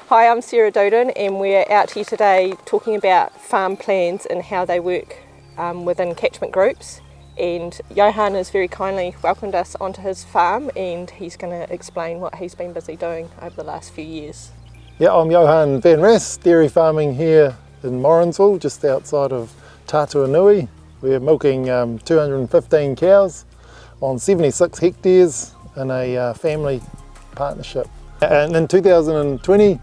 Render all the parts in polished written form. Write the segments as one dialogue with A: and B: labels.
A: Hi, I'm Dudin and we're out here today talking about farm plans and how they work within catchment groups. And Johan has very kindly welcomed us onto his farm and he's going to explain what he's been busy doing over the last few years.
B: Yeah, I'm Johan Van Ras, dairy farming here in Morrinsville, just outside of Tatuanui. We're milking 215 cows on 76 hectares in a family partnership. And in 2020,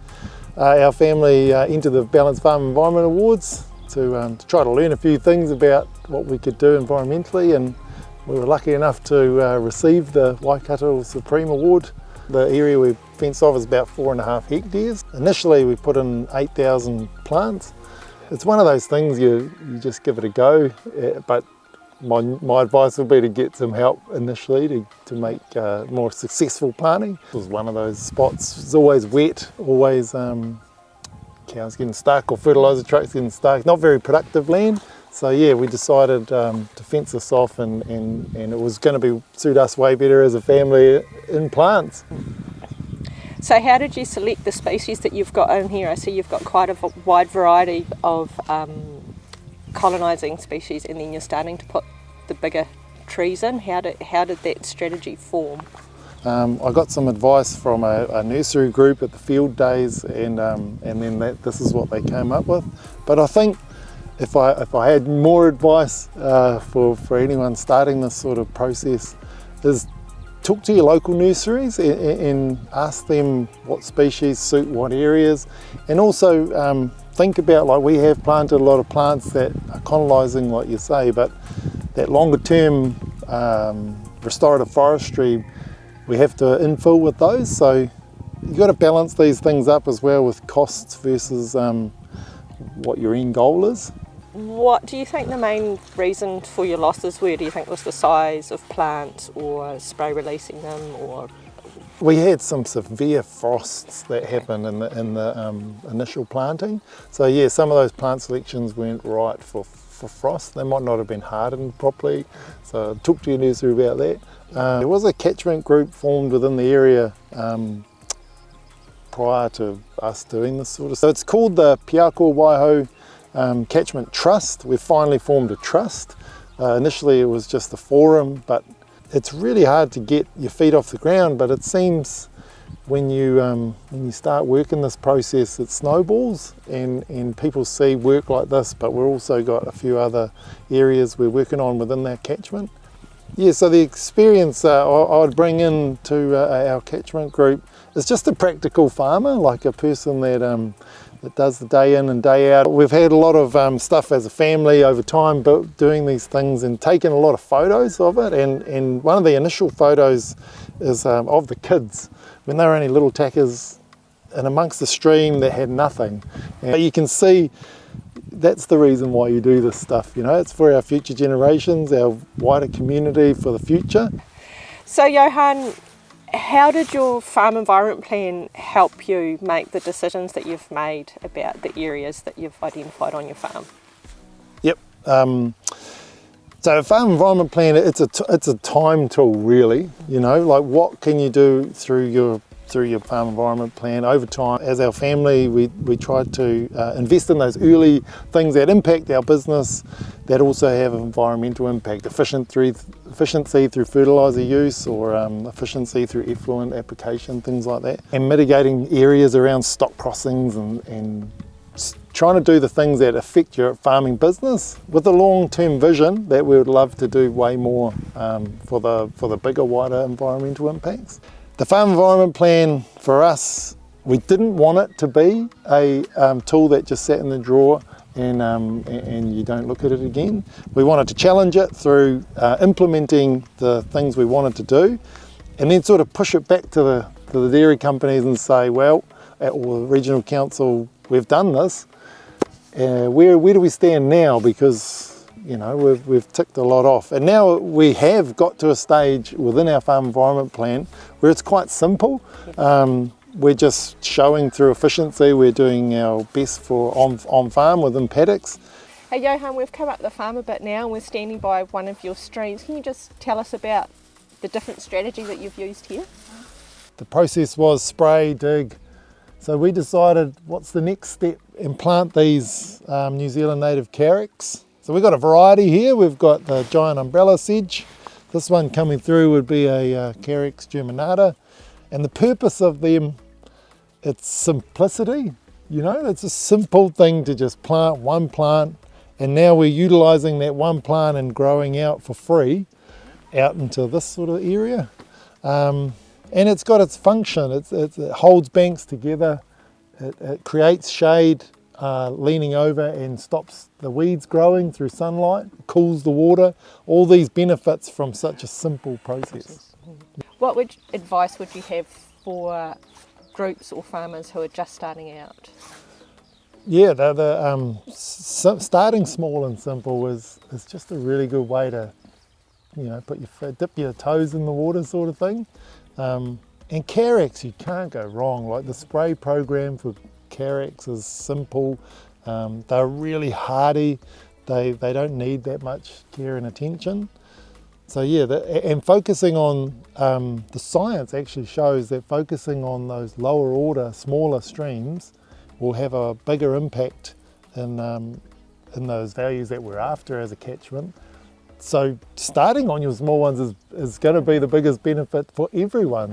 B: our family entered the Balanced Farm Environment Awards to try to learn a few things about what we could do environmentally, and we were lucky enough to receive the Waikato Supreme Award. The area we fenced off is about 4.5 hectares. Initially we put in 8,000 plants. It's one of those things you just give it a go, but my advice would be to get some help initially to make more successful planting. It was one of those spots, it's always wet, always cows getting stuck or fertiliser trucks getting stuck, not very productive land. So yeah, we decided to fence this off and it was going to suit us way better as a family in plants.
A: So how did you select the species that you've got in here? I see you've got quite a wide variety of colonising species, and then you're starting to put the bigger trees in. How did that strategy form?
B: I got some advice from a nursery group at the field days, and then this is what they came up with. But I think if I had more advice for anyone starting this sort of process, is talk to your local nurseries and ask them what species suit what areas, and also think about, like, we have planted a lot of plants that are colonising, like you say, but that longer term restorative forestry, we have to infill with those. So you've got to balance these things up as well with costs versus what your end goal is.
A: What do you think the main reason for your losses were? Do you think it was the size of plants or spray releasing them, or?
B: We had some severe frosts that happened in the initial planting. So yeah, some of those plant selections weren't right for frost. They might not have been hardened properly. So talk to your nursery about that. There was a catchment group formed within the area prior to us doing this sort of stuff. So it's called the Piako Waiho Catchment Trust. We've finally formed a trust. Initially it was just a forum, but it's really hard to get your feet off the ground. But it seems when you start working this process, it snowballs, and people see work like this. But we've also got a few other areas we're working on within that catchment. Yeah, so the experience I'd bring in to our catchment group is just a practical farmer, like a person that does the day in and day out. We've had a lot of stuff as a family over time doing these things and taking a lot of photos of it, and one of the initial photos is of the kids when they were only little tackers and amongst the stream that had nothing. And you can see that's the reason why you do this stuff, you know, it's for our future generations, our wider community, for the future.
A: So Johan, how did your farm environment plan help you make the decisions that you've made about the areas that you've identified on your farm?
B: Yep. So a farm environment plan, it's a time tool, really. You know, like, what can you do through your farm environment plan over time? As our family, we tried to invest in those early things that impact our business, that also have environmental impact, efficiency through fertiliser use, or efficiency through effluent application, things like that, and mitigating areas around stock crossings and trying to do the things that affect your farming business with a long-term vision that we would love to do way more for the bigger, wider environmental impacts. The farm environment plan for us, we didn't want it to be a tool that just sat in the drawer and you don't look at it again. We wanted to challenge it through implementing the things we wanted to do, and then sort of push it back to the dairy companies and say, well, at the regional council, we've done this. Where do we stand now? Because, you know, we've ticked a lot off, and now we have got to a stage within our farm environment plan where it's quite simple. We're just showing through efficiency. We're doing our best for on farm within paddocks.
A: Hey Johan, we've come up the farm a bit now and we're standing by one of your streams. Can you just tell us about the different strategy that you've used here?
B: The process was spray, dig, So we decided what's the next step and plant these New Zealand native carrots. So we've got a variety here. We've got the giant umbrella sedge. This one coming through would be a Carex germinata. And the purpose of them, it's simplicity. You know, it's a simple thing to just plant one plant, and now we're utilising that one plant and growing out for free out into this sort of area. And it's got its function. It holds banks together, it creates shade leaning over and stops the weeds growing through sunlight, cools the water, all these benefits from such a simple process.
A: What advice would you have for groups or farmers who are just starting out?
B: Yeah, starting small and simple is just a really good way to, you know, dip your toes in the water sort of thing. And Carex, you can't go wrong. Like the spray program for Carex is simple. They're really hardy. They don't need that much care and attention. So yeah, and focusing on the science actually shows that focusing on those lower order, smaller streams will have a bigger impact in those values that we're after as a catchment. So starting on your small ones is going to be the biggest benefit for everyone.